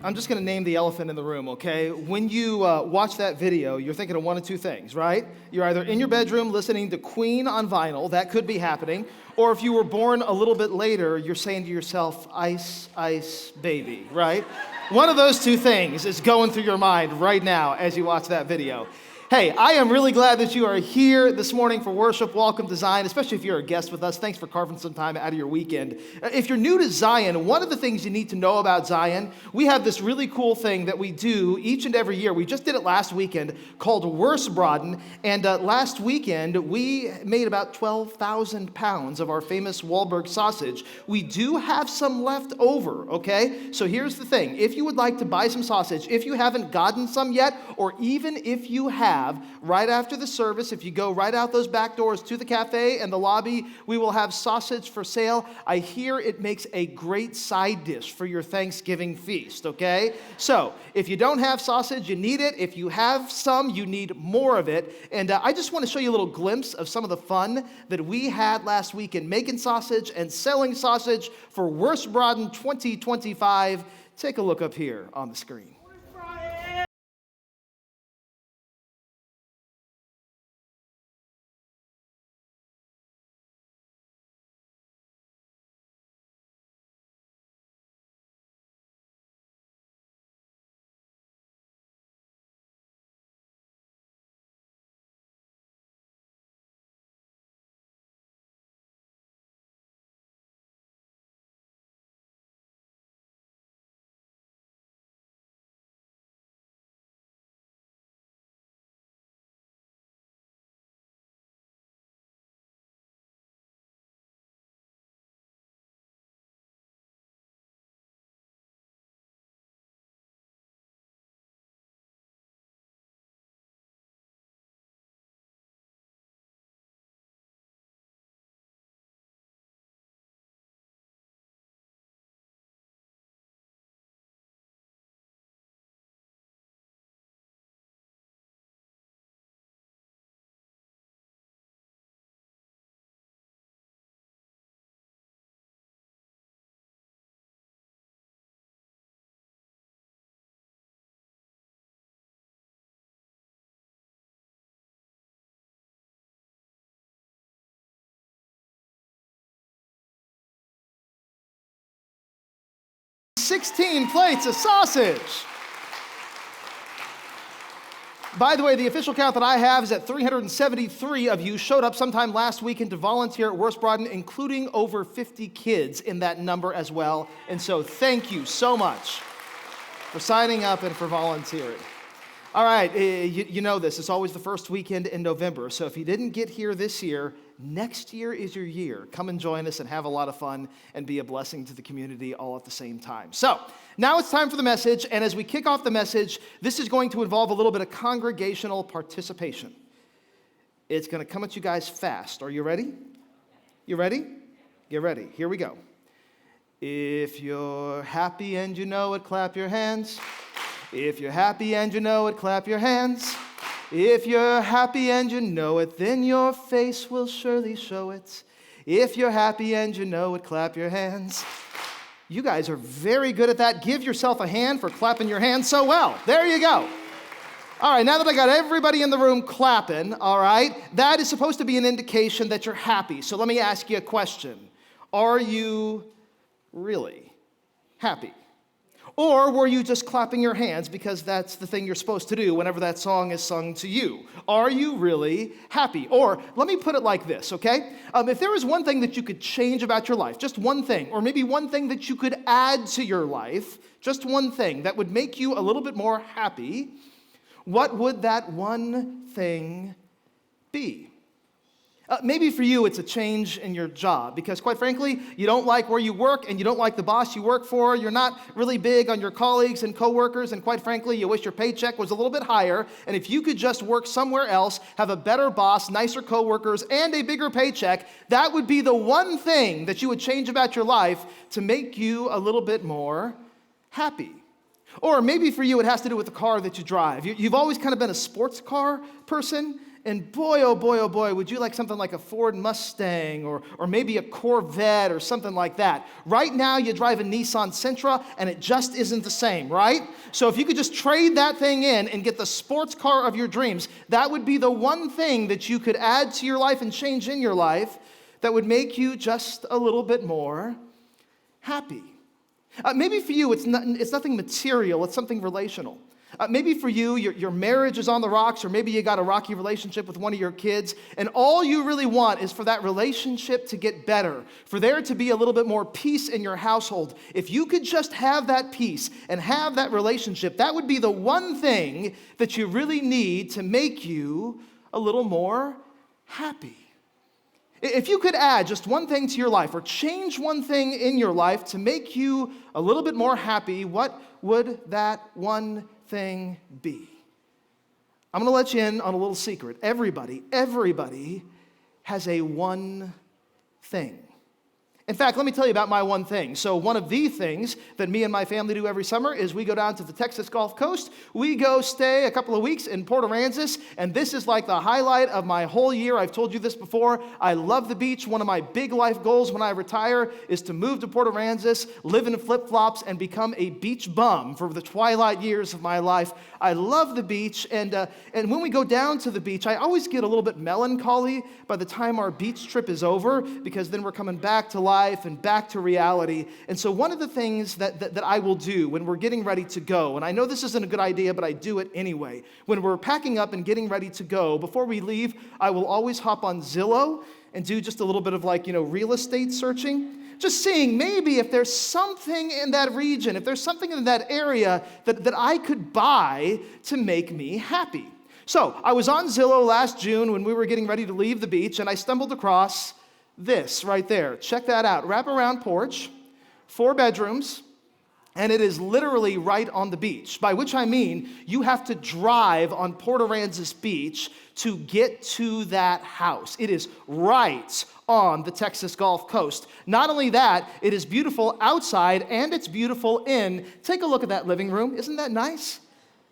I'm just going to name the elephant in the room, okay? When you watch that video, you're thinking of one of two things, right? You're either in your bedroom listening to Queen on vinyl, that could be happening, or if you were born a little bit later, you're saying to yourself, ice, ice, baby, right? One of those two things is going through your mind right now as you watch that video. Hey, I am really glad that you are here this morning for worship. Welcome to Zion, especially if you're a guest with us. Thanks for carving some time out of your weekend. If you're new to Zion, one of the things you need to know about Zion, we have this really cool thing that we do each and every year. We just did it last weekend called Wurstbraten, and last weekend we made about 12,000 pounds of our famous Wahlberg sausage. We do have some left over, okay? So here's the thing. If you would like to buy some sausage, if you haven't gotten some yet, or even if you have, right after the service, if you go right out those back doors to the cafe and the lobby, we will have sausage for sale. I hear it makes a great side dish for your Thanksgiving feast, okay? So if you don't have sausage, you need it. If you have some, you need more of it. And I just want to show you a little glimpse of some of the fun that we had last week in making sausage and selling sausage for Wurstbraten 2025. Take a look up here on the screen. 16 plates of sausage. By the way, the official count that I have is that 373 of you showed up sometime last weekend to volunteer at Wurstbraten, including over 50 kids in that number as well. And so thank you so much for signing up and for volunteering. All right, you know this. It's always the first weekend in November. So if you didn't get here this year, next year is your year. Come and join us and have a lot of fun and be a blessing to the community all at the same time. So now it's time for the message. And as we kick off the message, this is going to involve a little bit of congregational participation. It's going to come at you guys fast. Are you ready? You ready? Get ready. Here we go. If you're happy and you know it, clap your hands. If you're happy and you know it, clap your hands. If you're happy and you know it, then your face will surely show it. If you're happy and you know it, clap your hands. You guys are very good at that. Give yourself a hand for clapping your hands so well. There you go. All right, now that I got everybody in the room clapping, all right, that is supposed to be an indication that you're happy. So let me ask you a question. Are you really happy? Or were you just clapping your hands because that's the thing you're supposed to do whenever that song is sung to you? Are you really happy? Or let me put it like this, okay? If there was one thing that you could change about your life, just one thing, or maybe one thing that you could add to your life, just one thing that would make you a little bit more happy, what would that one thing be? Maybe for you, it's a change in your job because, quite frankly, you don't like where you work and you don't like the boss you work for. You're not really big on your colleagues and coworkers, and quite frankly, you wish your paycheck was a little bit higher. And if you could just work somewhere else, have a better boss, nicer coworkers, and a bigger paycheck, that would be the one thing that you would change about your life to make you a little bit more happy. Or maybe for you, it has to do with the car that you drive. You've always kind of been a sports car person. And boy, oh boy, would you like something like a Ford Mustang or maybe a Corvette or something like that. Right now, you drive a Nissan Sentra, and it just isn't the same, right? So if you could just trade that thing in and get the sports car of your dreams, that would be the one thing that you could add to your life and change in your life that would make you just a little bit more happy. Maybe for you, it's nothing material, it's something relational. Maybe for you, your marriage is on the rocks, or maybe you got a rocky relationship with one of your kids, and all you really want is for that relationship to get better, for there to be a little bit more peace in your household. If you could just have that peace and have that relationship, that would be the one thing that you really need to make you a little more happy. If you could add just one thing to your life or change one thing in your life to make you a little bit more happy, what would that one thing be? I'm going to let you in on a little secret. Everybody has a one thing. In fact, let me tell you about my one thing. So one of the things that me and my family do every summer is we go down to the Texas Gulf Coast. We go stay a couple of weeks in Port Aransas, and this is like the highlight of my whole year. I've told you this before. I love the beach. One of my big life goals when I retire is to move to Port Aransas, live in flip-flops, and become a beach bum for the twilight years of my life. I love the beach, and when we go down to the beach, I always get a little bit melancholy by the time our beach trip is over, because then we're coming back to life and back to reality. And so one of the things that I will do when we're getting ready to go, and I know this isn't a good idea, but I do it anyway. When we're packing up and getting ready to go, before we leave, I will always hop on Zillow and do just a little bit of real estate searching. Just seeing maybe if there's something in that region, if there's something in that area that I could buy to make me happy. So I was on Zillow last June when we were getting ready to leave the beach, and I stumbled across this right there. Check that out. Wraparound porch, 4 bedrooms, and it is literally right on the beach, by which I mean you have to drive on Port Aransas Beach to get to that house. It is right on the Texas Gulf Coast. Not only that, it is beautiful outside and it's beautiful in. Take a look at that living room. Isn't that nice?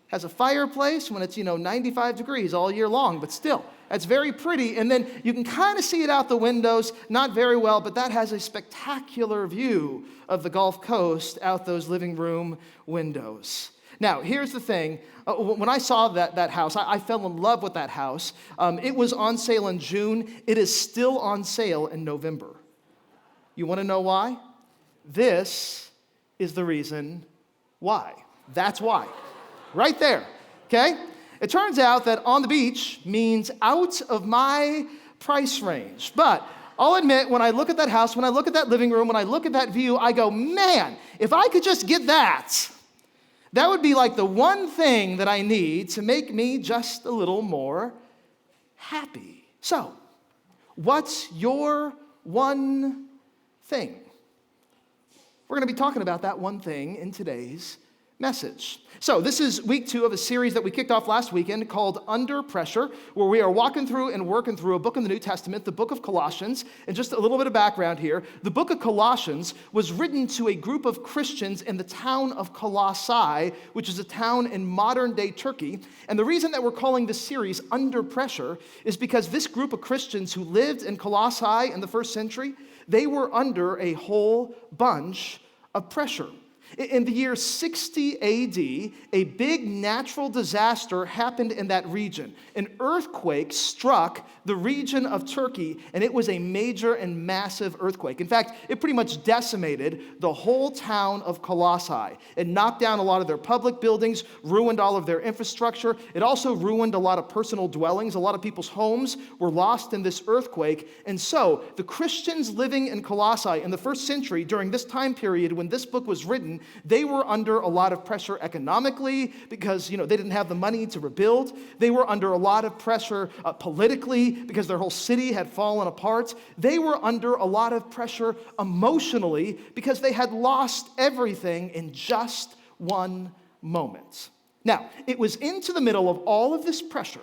Has a fireplace when it's 95 degrees all year long, but still, that's very pretty. And then you can kind of see it out the windows, not very well, but that has a spectacular view of the Gulf Coast out those living room windows. Now, here's the thing. When I saw that house, I fell in love with that house. It was on sale in June. It is still on sale in November. You want to know why? This is the reason why. That's why. Right there, okay? It turns out that on the beach means out of my price range. But I'll admit, when I look at that house, when I look at that living room, when I look at that view, I go, man, if I could just get that would be like the one thing that I need to make me just a little more happy. So, what's your one thing? We're going to be talking about that one thing in today's message. So this is week 2 of a series that we kicked off last weekend called Under Pressure, where we are walking through and working through a book in the New Testament, the book of Colossians. And just a little bit of background here, the book of Colossians was written to a group of Christians in the town of Colossae, which is a town in modern-day Turkey. And the reason that we're calling this series Under Pressure is because this group of Christians who lived in Colossae in the first century, they were under a whole bunch of pressure. In the year 60 AD, a big natural disaster happened in that region. An earthquake struck the region of Turkey, and it was a major and massive earthquake. In fact, it pretty much decimated the whole town of Colossae. It knocked down a lot of their public buildings, ruined all of their infrastructure. It also ruined a lot of personal dwellings. A lot of people's homes were lost in this earthquake. And so, the Christians living in Colossae in the first century, during this time period when this book was written, they were under a lot of pressure economically because, they didn't have the money to rebuild. They were under a lot of pressure politically because their whole city had fallen apart. They were under a lot of pressure emotionally because they had lost everything in just one moment. Now, it was into the middle of all of this pressure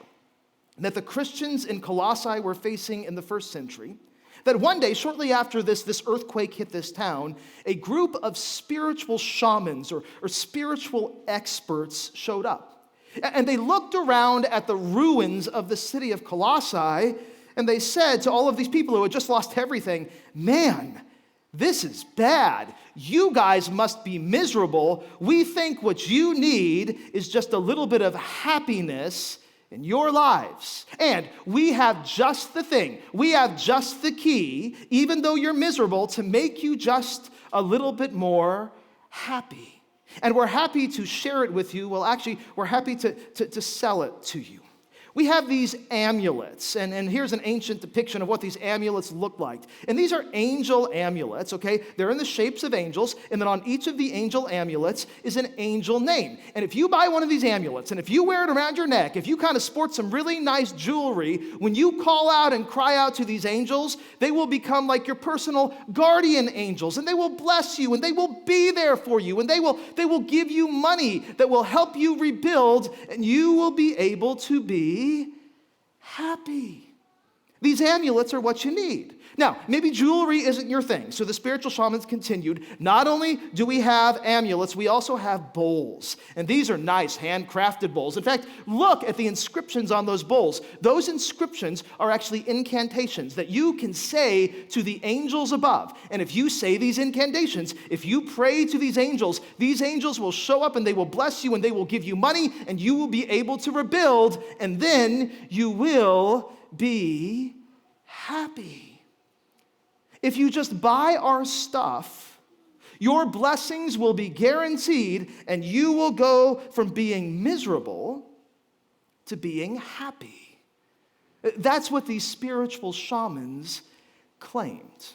that the Christians in Colossae were facing in the first century that one day, shortly after this earthquake hit this town, a group of spiritual shamans or spiritual experts showed up. And they looked around at the ruins of the city of Colossae, and they said to all of these people who had just lost everything, man, this is bad. You guys must be miserable. We think what you need is just a little bit of happiness in your lives. And we have just the thing, we have just the key, even though you're miserable, to make you just a little bit more happy. And we're happy to share it with you. Well, actually, we're happy to sell it to you. We have these amulets, and here's an ancient depiction of what these amulets look like. And these are angel amulets, okay? They're in the shapes of angels, and then on each of the angel amulets is an angel name. And if you buy one of these amulets, and if you wear it around your neck, if you kind of sport some really nice jewelry, when you call out and cry out to these angels, they will become like your personal guardian angels, and they will bless you, and they will be there for you, and they will give you money that will help you rebuild, and you will be able to be happy. These amulets are what you need. Now, maybe jewelry isn't your thing. So the spiritual shamans continued. Not only do we have amulets, we also have bowls. And these are nice handcrafted bowls. In fact, look at the inscriptions on those bowls. Those inscriptions are actually incantations that you can say to the angels above. And if you say these incantations, if you pray to these angels will show up and they will bless you and they will give you money and you will be able to rebuild, and then you will be happy. If you just buy our stuff, your blessings will be guaranteed, and you will go from being miserable to being happy. That's what these spiritual shamans claimed.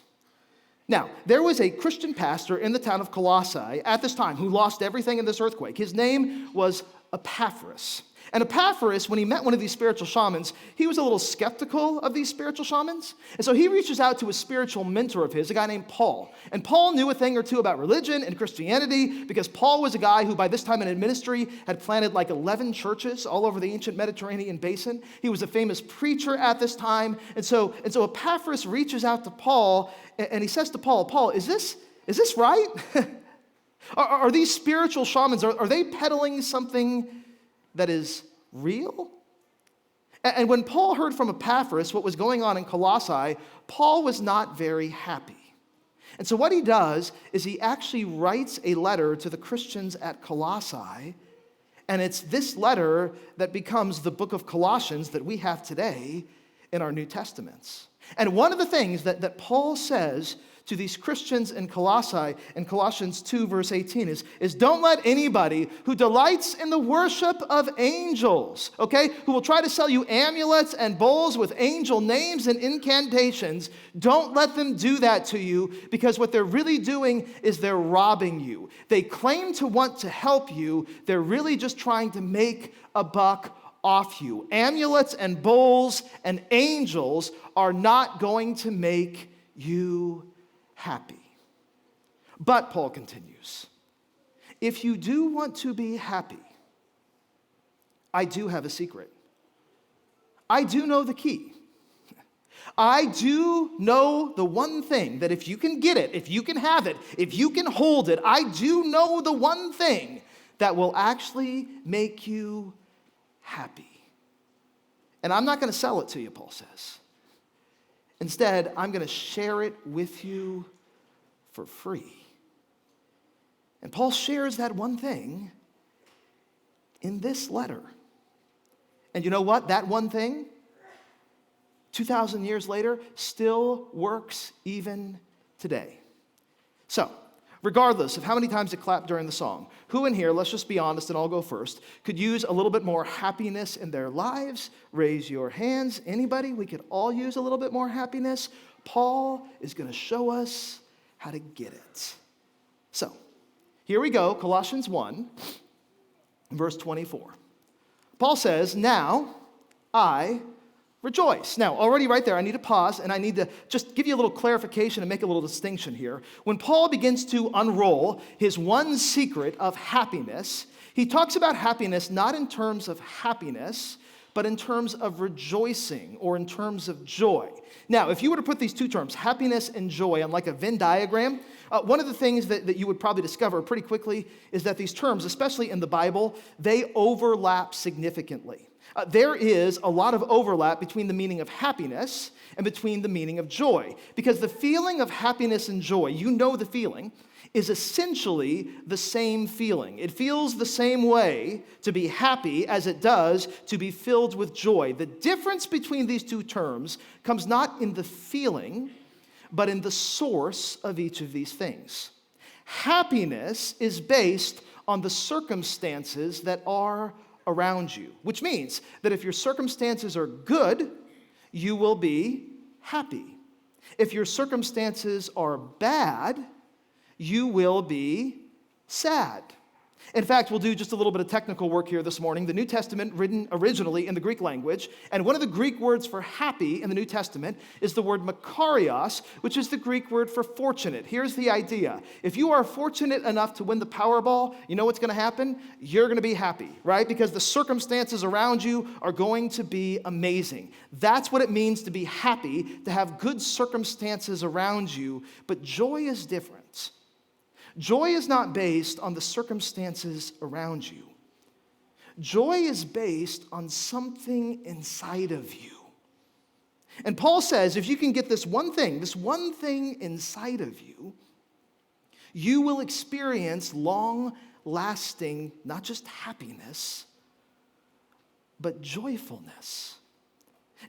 Now, there was a Christian pastor in the town of Colossae at this time who lost everything in this earthquake. His name was Epaphras. And Epaphras, when he met one of these spiritual shamans, he was a little skeptical of these spiritual shamans. And so he reaches out to a spiritual mentor of his, a guy named Paul. And Paul knew a thing or two about religion and Christianity because Paul was a guy who by this time in ministry had planted like 11 churches all over the ancient Mediterranean basin. He was a famous preacher at this time. And so Epaphras reaches out to Paul and he says to Paul, Paul, is this right? Are these spiritual shamans, are they peddling something that is real? And when Paul heard from Epaphras what was going on in Colossae, Paul was not very happy. And so what he does is he actually writes a letter to the Christians at Colossae, and it's this letter that becomes the book of Colossians that we have today in our New Testaments. And one of the things that Paul says to these Christians in Colossae, in Colossians 2, verse 18, is don't let anybody who delights in the worship of angels, okay, who will try to sell you amulets and bowls with angel names and incantations, don't let them do that to you, because what they're really doing is they're robbing you. They claim to want to help you. They're really just trying to make a buck off you. Amulets and bowls and angels are not going to make you happy. But Paul continues, if you do want to be happy, I do have a secret. I do know the key. I do know the one thing that if you can get it, if you can have it, if you can hold it, I do know the one thing that will actually make you happy. And I'm not going to sell it to you, Paul says. Instead, I'm going to share it with you for free. And Paul shares that one thing in this letter. And you know what? That one thing, 2,000 years later, still works even today. So, regardless of how many times it clapped during the song, who in here, let's just be honest and I'll go first, could use a little bit more happiness in their lives? Raise your hands. Anybody? We could all use a little bit more happiness. Paul is going to show us how to get it. So, here we go, Colossians 1, verse 24. Paul says, now I rejoice. Now, already right there, I need to pause and I need to just give you a little clarification and make a little distinction here. When Paul begins to unroll his one secret of happiness, he talks about happiness not in terms of happiness, but in terms of rejoicing or in terms of joy. Now, if you were to put these two terms, happiness and joy, on like a Venn diagram, One of the things that you would probably discover pretty quickly is that these terms, especially in the Bible, they overlap significantly. There is a lot of overlap between the meaning of happiness and between the meaning of joy. Because the feeling of happiness and joy, you know the feeling, is essentially the same feeling. It feels the same way to be happy as it does to be filled with joy. The difference between these two terms comes not in the feeling, but in the source of each of these things. Happiness is based on the circumstances that are around you, which means that if your circumstances are good, you will be happy. If your circumstances are bad, you will be sad. In fact, we'll do just a little bit of technical work here this morning. The New Testament, written originally in the Greek language, and one of the Greek words for happy in the New Testament is the word makarios, which is the Greek word for fortunate. Here's the idea. If you are fortunate enough to win the Powerball, you know what's going to happen? You're going to be happy, right? Because the circumstances around you are going to be amazing. That's what it means to be happy, to have good circumstances around you, but joy is different. Joy is not based on the circumstances around you. Joy is based on something inside of you. And Paul says if you can get this one thing inside of you, you will experience long-lasting, not just happiness, but joyfulness.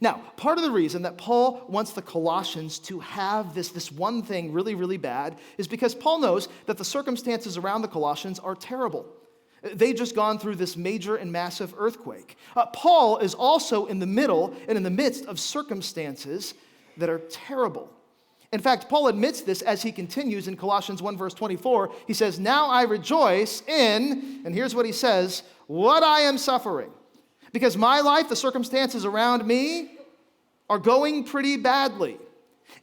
Now, part of the reason that Paul wants the Colossians to have this one thing really, really bad is because Paul knows that the circumstances around the Colossians are terrible. They've just gone through this major and massive earthquake. Paul is also in the middle and in the midst of circumstances that are terrible. In fact, Paul admits this as he continues in Colossians 1 verse 24. He says, "Now I rejoice in," and here's what he says, "what I am suffering. Because my life, the circumstances around me, are going pretty badly."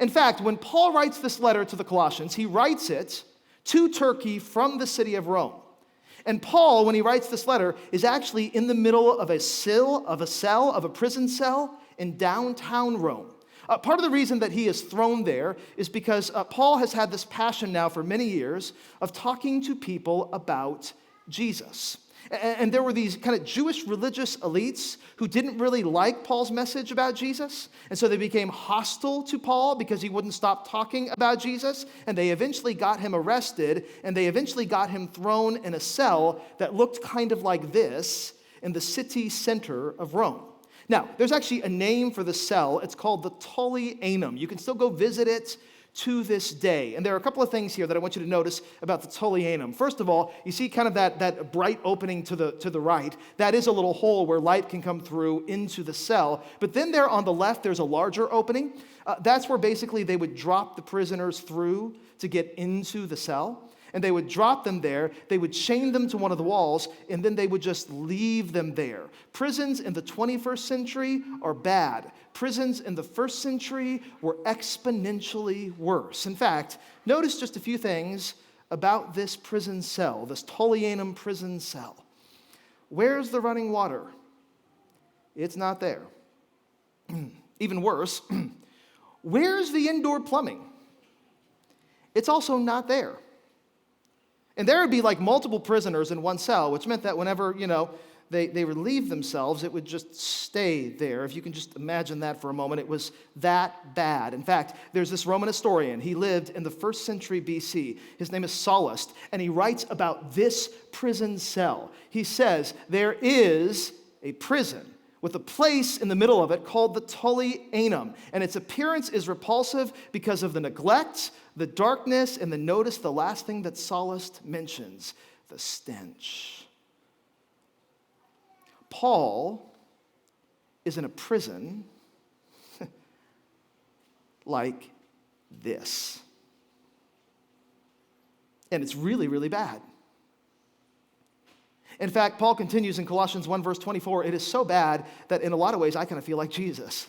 In fact, when Paul writes this letter to the Colossians, he writes it to Turkey from the city of Rome. And Paul, when he writes this letter, is actually in the middle of a prison cell in downtown Rome. Part of the reason that he is thrown there is because Paul has had this passion now for many years of talking to people about Jesus. And there were these kind of Jewish religious elites who didn't really like Paul's message about Jesus. And so they became hostile to Paul because he wouldn't stop talking about Jesus. And they eventually got him arrested, and they eventually got him thrown in a cell that looked kind of like this in the city center of Rome. Now, there's actually a name for the cell. It's called the Tullianum. You can still go visit it to this day. And there are a couple of things here that I want you to notice about the Tullianum. First of all, you see kind of that bright opening to the right. That is a little hole where light can come through into the cell. But then there on the left, there's a larger opening. That's where basically they would drop the prisoners through to get into the cell. And they would drop them there, they would chain them to one of the walls, and then they would just leave them there. Prisons in the 21st century are bad. Prisons in the first century were exponentially worse. In fact, notice just a few things about this prison cell, this Tullianum prison cell. Where's the running water? It's not there. Even worse, where's the indoor plumbing? It's also not there. And there would be like multiple prisoners in one cell, which meant that whenever, they relieved themselves, it would just stay there. If you can just imagine that for a moment, it was that bad. In fact, there's this Roman historian. He lived in the 1st century BC. His name is Sallust, and he writes about this prison cell. He says, there is a prison with a place in the middle of it called the Tullianum, and its appearance is repulsive because of the neglect, the darkness, and notice the last thing that Sallust mentions, the stench. Paul is in a prison like this. And it's really, really bad. In fact, Paul continues in Colossians 1 verse 24, it is so bad that in a lot of ways I kind of feel like Jesus.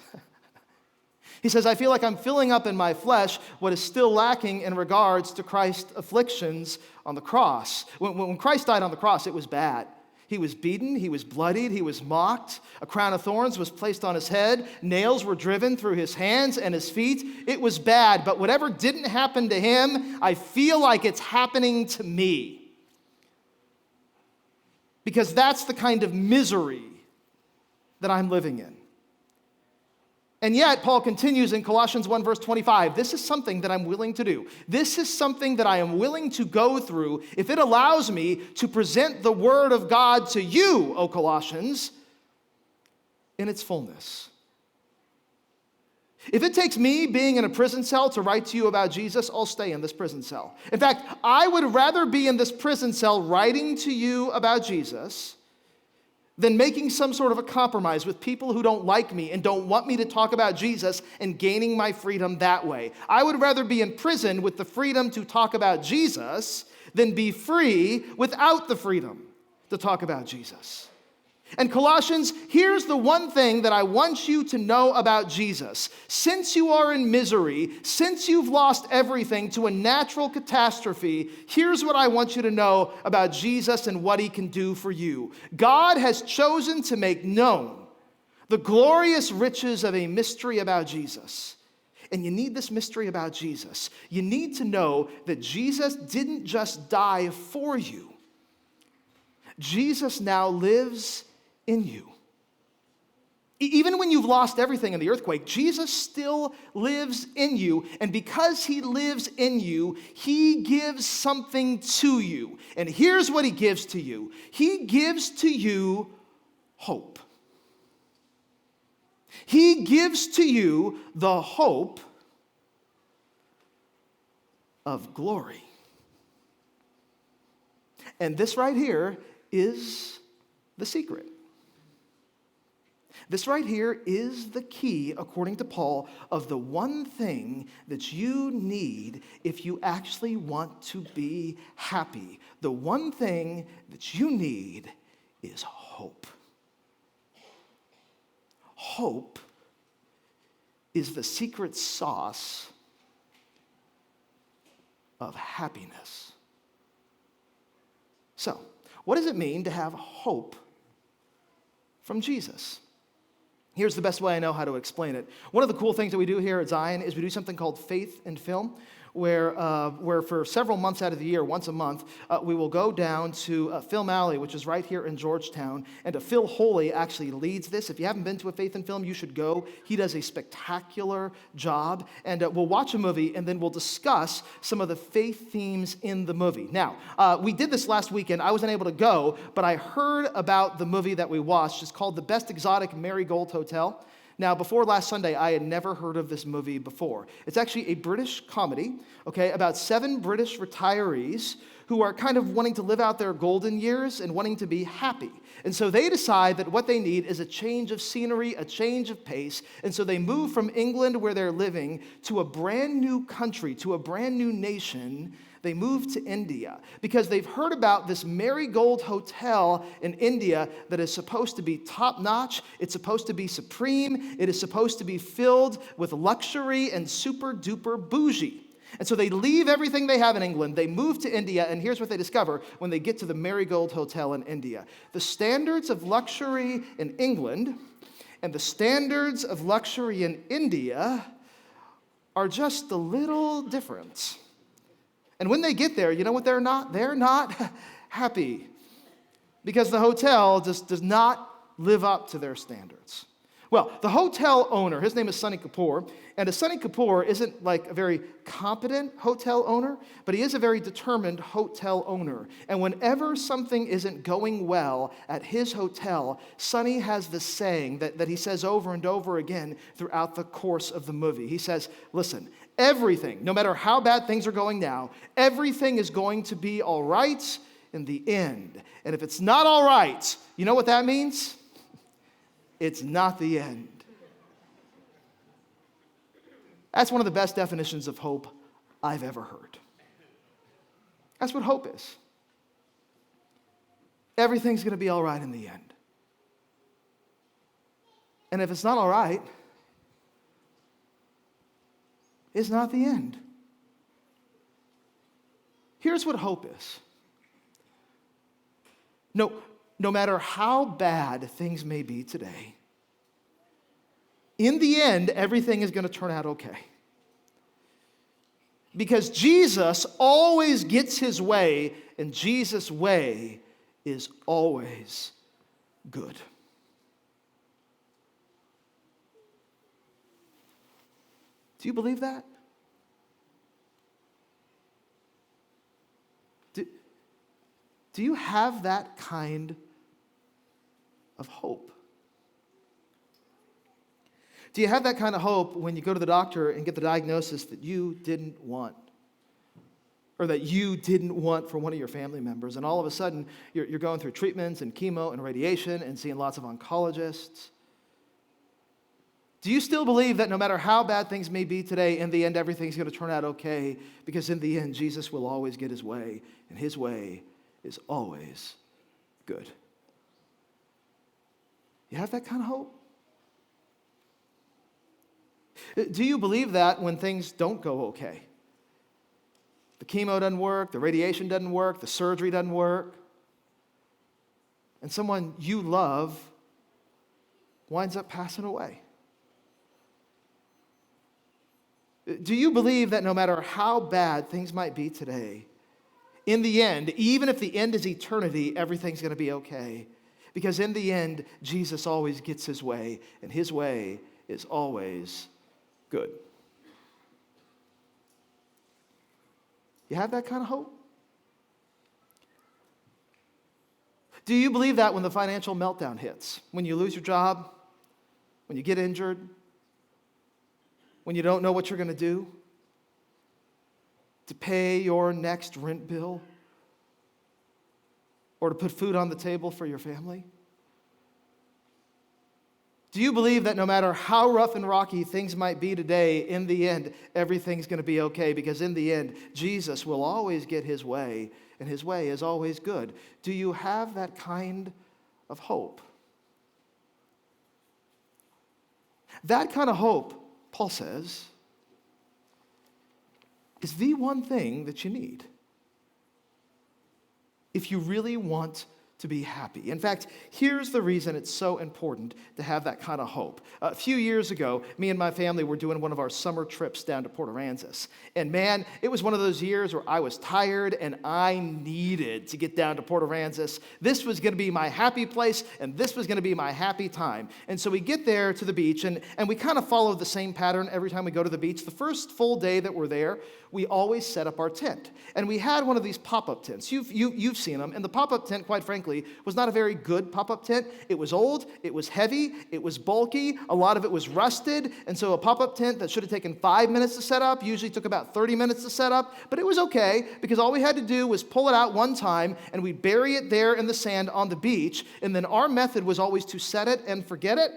He says, I feel like I'm filling up in my flesh what is still lacking in regards to Christ's afflictions on the cross. When Christ died on the cross, it was bad. He was beaten, he was bloodied, he was mocked. A crown of thorns was placed on his head. Nails were driven through his hands and his feet. It was bad, but whatever didn't happen to him, I feel like it's happening to me. Because that's the kind of misery that I'm living in. And yet, Paul continues in Colossians 1, verse 25, this is something that I'm willing to do. This is something that I am willing to go through if it allows me to present the word of God to you, O Colossians, in its fullness. If it takes me being in a prison cell to write to you about Jesus, I'll stay in this prison cell. In fact, I would rather be in this prison cell writing to you about Jesus than making some sort of a compromise with people who don't like me and don't want me to talk about Jesus and gaining my freedom that way. I would rather be in prison with the freedom to talk about Jesus than be free without the freedom to talk about Jesus. And Colossians, here's the one thing that I want you to know about Jesus. Since you are in misery, since you've lost everything to a natural catastrophe, here's what I want you to know about Jesus and what he can do for you. God has chosen to make known the glorious riches of a mystery about Jesus. And you need this mystery about Jesus. You need to know that Jesus didn't just die for you. Jesus now lives in you. Even when you've lost everything in the earthquake, Jesus still lives in you. And because he lives in you, he gives something to you. And here's what he gives to you. He gives to you hope. He gives to you the hope of glory. And this right here is the secret. This right here is the key, according to Paul, of the one thing that you need if you actually want to be happy. The one thing that you need is hope. Hope is the secret sauce of happiness. So, what does it mean to have hope from Jesus? Here's the best way I know how to explain it. One of the cool things that we do here at Zion is we do something called Faith and Film, where for several months out of the year, once a month, we will go down to Film Alley, which is right here in Georgetown, and Phil Holy actually leads this. If you haven't been to a Faith and Film, you should go. He does a spectacular job, and we'll watch a movie, and then we'll discuss some of the faith themes in the movie. Now, we did this last weekend. I wasn't able to go, but I heard about the movie that we watched. It's called The Best Exotic Marigold Hotel. Now, before last Sunday, I had never heard of this movie before. It's actually a British comedy, okay, about 7 British retirees who are kind of wanting to live out their golden years and wanting to be happy. And so they decide that what they need is a change of scenery, a change of pace. And so they move from England, where they're living, to a brand new country, to a brand new nation. They move to India because they've heard about this Marigold Hotel in India that is supposed to be top-notch. It's supposed to be supreme. It is supposed to be filled with luxury and super-duper bougie. And so they leave everything they have in England, they move to India, and here's what they discover when they get to the Marigold Hotel in India. The standards of luxury in England and the standards of luxury in India are just a little different. And when they get there, you know what they're not? They're not happy because the hotel just does not live up to their standards. Well, the hotel owner, his name is Sonny Kapoor, and Sonny Kapoor isn't like a very competent hotel owner, but he is a very determined hotel owner. And whenever something isn't going well at his hotel, Sonny has this saying that he says over and over again throughout the course of the movie. He says, listen, everything, no matter how bad things are going now, everything is going to be all right in the end. And if it's not all right, you know what that means? It's not the end. That's one of the best definitions of hope I've ever heard. That's what hope is. Everything's going to be all right in the end. And if it's not all right, it's not the end. Here's what hope is. no matter how bad things may be today, in the end, everything is going to turn out okay. Because Jesus always gets his way, and Jesus' way is always good. Do you believe that? Do you have that kind of hope? Do you have that kind of hope when you go to the doctor and get the diagnosis that you didn't want? Or that you didn't want for one of your family members, and all of a sudden you're going through treatments and chemo and radiation and seeing lots of oncologists? Do you still believe that no matter how bad things may be today, in the end everything's going to turn out okay? Because in the end, Jesus will always get his way, and his way is always good. You have that kind of hope? Do you believe that when things don't go okay? The chemo doesn't work, the radiation doesn't work, the surgery doesn't work, and someone you love winds up passing away. Do you believe that no matter how bad things might be today, in the end, even if the end is eternity, everything's going to be okay? Because in the end, Jesus always gets his way, and his way is always good. You have that kind of hope? Do you believe that when the financial meltdown hits? When you lose your job? When you get injured? When you don't know what you're going to do to pay your next rent bill or to put food on the table for your family? Do you believe that no matter how rough and rocky things might be today, in the end, everything's going to be okay? Because in the end, Jesus will always get his way, and his way is always good. Do you have that kind of hope? That kind of hope, Paul says, is the one thing that you need if you really want to be happy. In fact, here's the reason it's so important to have that kind of hope. A few years ago, me and my family were doing one of our summer trips down to Port Aransas. And man, it was one of those years where I was tired and I needed to get down to Port Aransas. This was going to be my happy place, and this was going to be my happy time. And so we get there to the beach, and we kind of follow the same pattern every time we go to the beach. The first full day that we're there, we always set up our tent. And we had one of these pop-up tents. You've seen them. And the pop-up tent, quite frankly, was not a very good pop-up tent. It was old, it was heavy, it was bulky, a lot of it was rusted. And so a pop-up tent that should have taken 5 minutes to set up usually took about 30 minutes to set up. But it was okay, because all we had to do was pull it out one time, and we'd bury it there in the sand on the beach. And then our method was always to set it and forget it.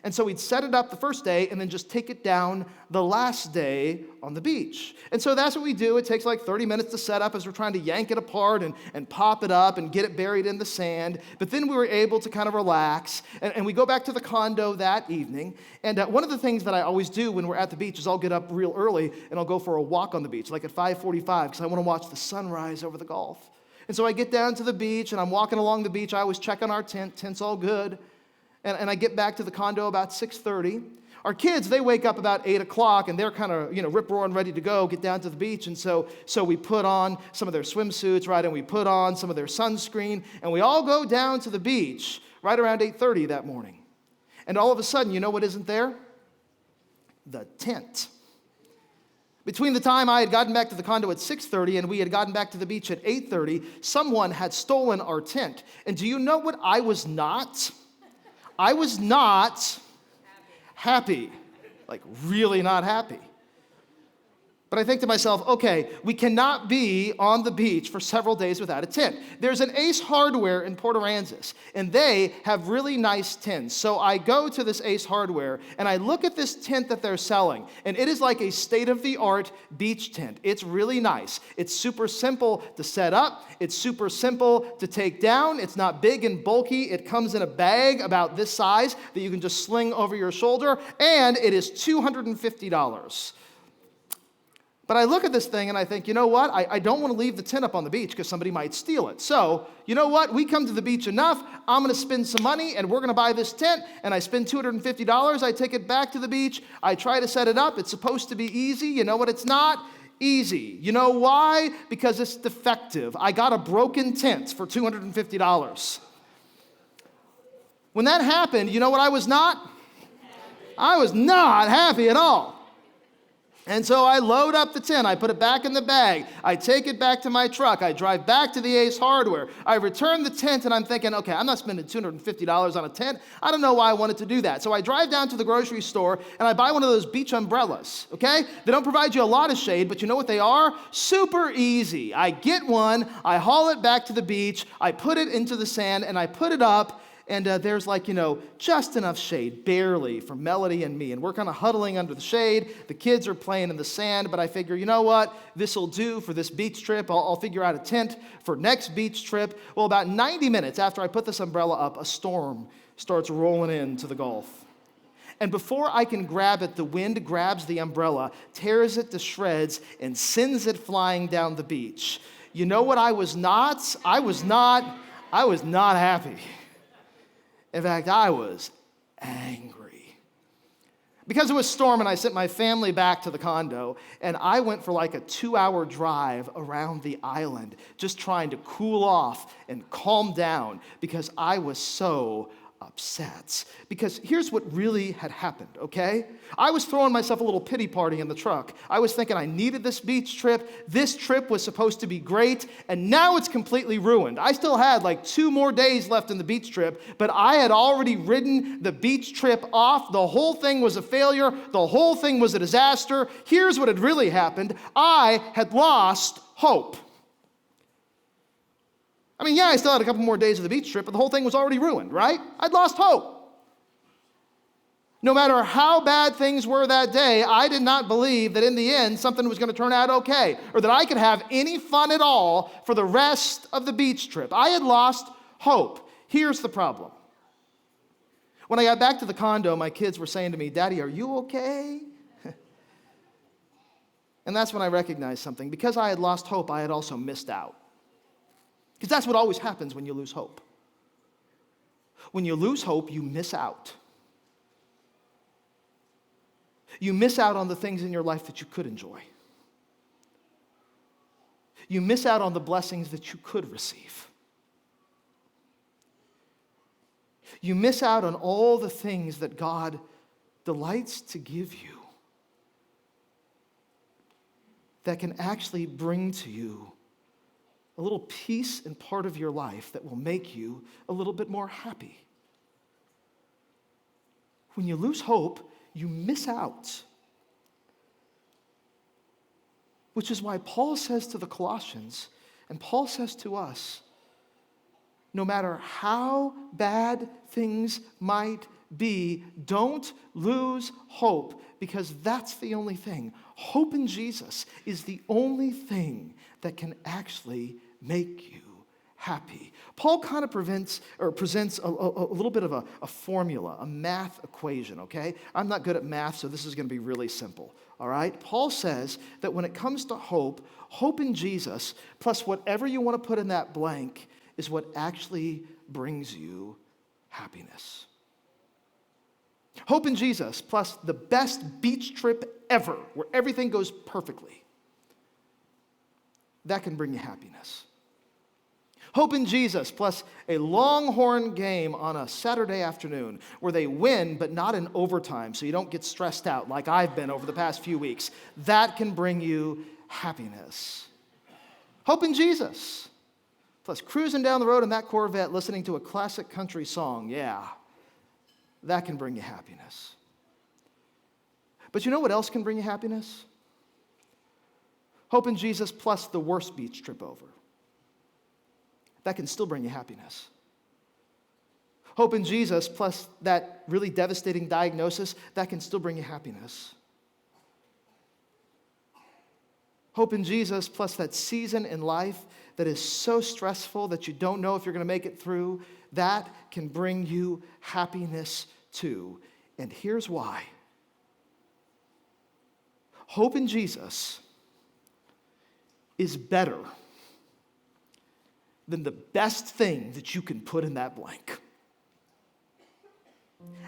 And so we'd set it up the first day and then just take it down the last day on the beach. And so that's what we do. It takes like 30 minutes to set up as we're trying to yank it apart and pop it up and get it buried in the sand. But then we were able to kind of relax. And we go back to the condo that evening. And one of the things that I always do when we're at the beach is I'll get up real early and I'll go for a walk on the beach, like at 5:45, because I want to watch the sunrise over the Gulf. And so I get down to the beach and I'm walking along the beach. I always check on our tent. Tent's all good. And I get back to the condo about 6:30. Our kids, they wake up about 8 o'clock, and they're kind of, rip-roaring, ready to go, get down to the beach. And so we put on some of their swimsuits, right, and we put on some of their sunscreen, and we all go down to the beach right around 8:30 that morning. And all of a sudden, you know what isn't there? The tent. Between the time I had gotten back to the condo at 6:30 and we had gotten back to the beach at 8:30, someone had stolen our tent. And do you know what I was not? I was not happy, like really not happy. But I think to myself, okay, we cannot be on the beach for several days without a tent. There's an Ace Hardware in Port Aransas, and they have really nice tents. So I go to this Ace Hardware, and I look at this tent that they're selling, and it is like a state-of-the-art beach tent. It's really nice. It's super simple to set up. It's super simple to take down. It's not big and bulky. It comes in a bag about this size that you can just sling over your shoulder, and it is $250. But I look at this thing and I think, you know what? I don't want to leave the tent up on the beach because somebody might steal it. So, you know what? We come to the beach enough. I'm going to spend some money and we're going to buy this tent. And I spend $250. I take it back to the beach. I try to set it up. It's supposed to be easy. You know what? It's not easy. You know why? Because it's defective. I got a broken tent for $250. When that happened, you know what I was not? I was not happy at all. And so I load up the tent, I put it back in the bag, I take it back to my truck, I drive back to the Ace Hardware, I return the tent and I'm thinking, okay, I'm not spending $250 on a tent. I don't know why I wanted to do that. So I drive down to the grocery store and I buy one of those beach umbrellas, okay? They don't provide you a lot of shade, but you know what they are? Super easy. I get one, I haul it back to the beach, I put it into the sand and I put it up. And there's just enough shade, barely, for Melody and me. And we're kind of huddling under the shade. The kids are playing in the sand. But I figure, you know what? This will do for this beach trip. I'll figure out a tent for next beach trip. Well, about 90 minutes after I put this umbrella up, a storm starts rolling into the Gulf. And before I can grab it, the wind grabs the umbrella, tears it to shreds, and sends it flying down the beach. You know what I was not? I was not happy. In fact, I was angry. Because it was storming, I sent my family back to the condo, and I went for like a 2-hour drive around the island, just trying to cool off and calm down because I was so upset. Because here's what really had happened, okay? I was throwing myself a little pity party in the truck. I was thinking I needed this beach trip. This trip was supposed to be great, and now it's completely ruined. I still had like 2 more days left in the beach trip, but I had already ridden the beach trip off. The whole thing was a failure. The whole thing was a disaster. Here's what had really happened. I had lost hope. I mean, yeah, I still had a couple more days of the beach trip, but the whole thing was already ruined, right? I'd lost hope. No matter how bad things were that day, I did not believe that in the end something was going to turn out okay, or that I could have any fun at all for the rest of the beach trip. I had lost hope. Here's the problem. When I got back to the condo, my kids were saying to me, "Daddy, are you okay?" And that's when I recognized something. Because I had lost hope, I had also missed out. Because that's what always happens when you lose hope. When you lose hope, you miss out. You miss out on the things in your life that you could enjoy. You miss out on the blessings that you could receive. You miss out on all the things that God delights to give you that can actually bring to you a little piece and part of your life that will make you a little bit more happy. When you lose hope, you miss out. Which is why Paul says to the Colossians, and Paul says to us, no matter how bad things might be, don't lose hope, because that's the only thing. Hope in Jesus is the only thing that can actually make you happy. Paul kind of presents a little bit of a formula, a math equation, okay? I'm not good at math, so this is going to be really simple, all right? Paul says that when it comes to hope, hope in Jesus plus whatever you want to put in that blank is what actually brings you happiness. Hope in Jesus plus the best beach trip ever, where everything goes perfectly, that can bring you happiness. Hope in Jesus plus a Longhorn game on a Saturday afternoon where they win, but not in overtime, so you don't get stressed out like I've been over the past few weeks. That can bring you happiness. Hope in Jesus plus cruising down the road in that Corvette listening to a classic country song. Yeah, that can bring you happiness. But you know what else can bring you happiness? Hope in Jesus plus the worst beach trip over. That can still bring you happiness. Hope in Jesus plus that really devastating diagnosis, that can still bring you happiness. Hope in Jesus plus that season in life that is so stressful that you don't know if you're going to make it through, that can bring you happiness too. And here's why. Hope in Jesus is better than the best thing that you can put in that blank.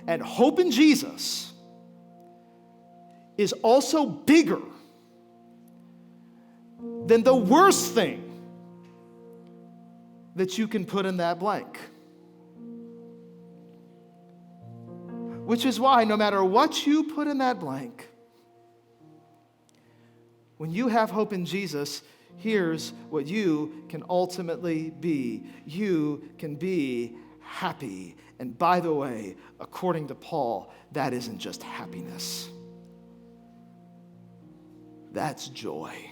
And hope in Jesus is also bigger than the worst thing that you can put in that blank. Which is why no matter what you put in that blank, when you have hope in Jesus, here's what you can ultimately be. You can be happy. And by the way, according to Paul, that isn't just happiness. That's joy.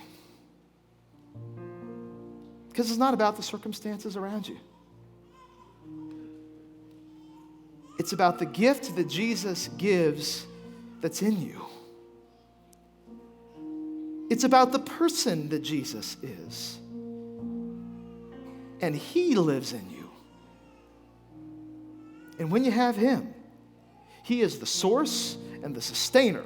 Because it's not about the circumstances around you. It's about the gift that Jesus gives that's in you. It's about the person that Jesus is. And he lives in you. And when you have him, he is the source and the sustainer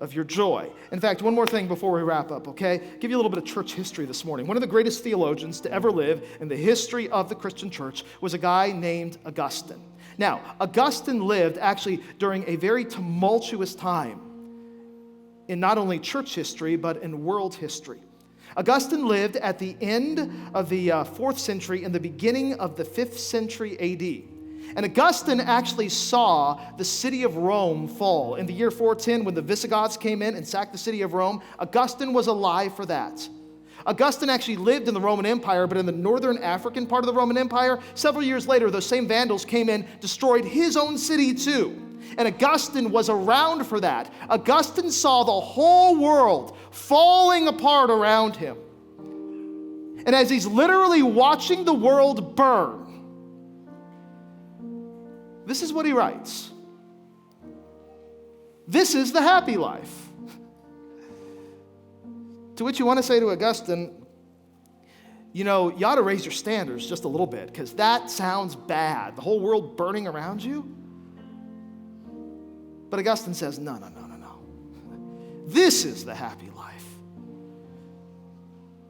of your joy. In fact, one more thing before we wrap up, okay? Give you a little bit of church history this morning. One of the greatest theologians to ever live in the history of the Christian church was a guy named Augustine. Now, Augustine lived actually during a very tumultuous time in not only church history, but in world history. Augustine lived at the end of the 4th century and the beginning of the 5th century AD. And Augustine actually saw the city of Rome fall. In the year 410, when the Visigoths came in and sacked the city of Rome, Augustine was alive for that. Augustine actually lived in the Roman Empire, but in the northern African part of the Roman Empire. Several years later, those same Vandals came in, destroyed his own city too. And Augustine was around for that. Augustine saw the whole world falling apart around him. And as he's literally watching the world burn, this is what he writes. This is the happy life. To which you want to say to Augustine, you ought to raise your standards just a little bit, because that sounds bad. The whole world burning around you. But Augustine says, no. This is the happy life.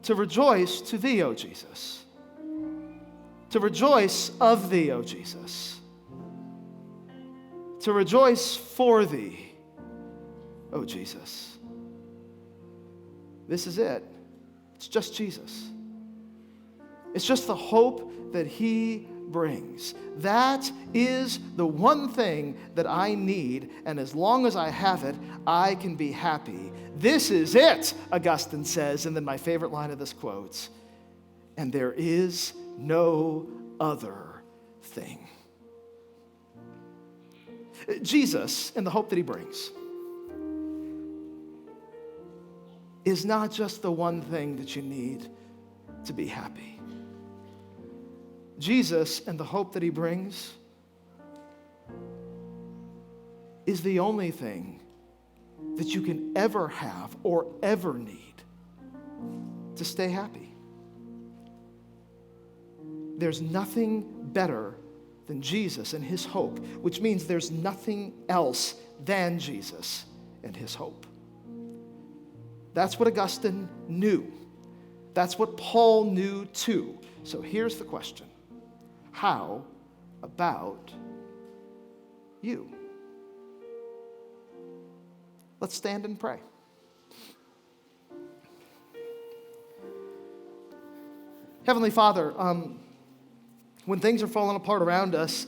To rejoice to thee, O Jesus. To rejoice of thee, O Jesus. To rejoice for thee, O Jesus. This is it. It's just Jesus. It's just the hope that he brings. That is the one thing that I need, and as long as I have it, I can be happy. This is it, Augustine says, and then my favorite line of this quote, and there is no other thing. Jesus and the hope that he brings is not just the one thing that you need to be happy. Jesus and the hope that he brings is the only thing that you can ever have or ever need to stay happy. There's nothing better than Jesus and his hope, which means there's nothing else than Jesus and his hope. That's what Augustine knew. That's what Paul knew too. So here's the question. How about you? Let's stand and pray. Heavenly Father, when things are falling apart around us,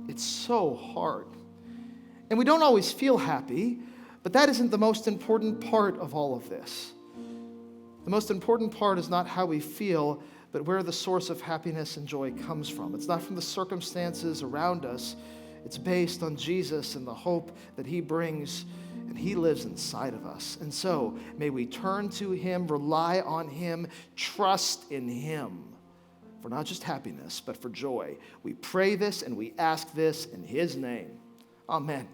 it's so hard. And we don't always feel happy, but that isn't the most important part of all of this. The most important part is not how we feel, but where the source of happiness and joy comes from. It's not from the circumstances around us. It's based on Jesus and the hope that he brings, and he lives inside of us. And so may we turn to him, rely on him, trust in him for not just happiness, but for joy. We pray this and we ask this in his name. Amen.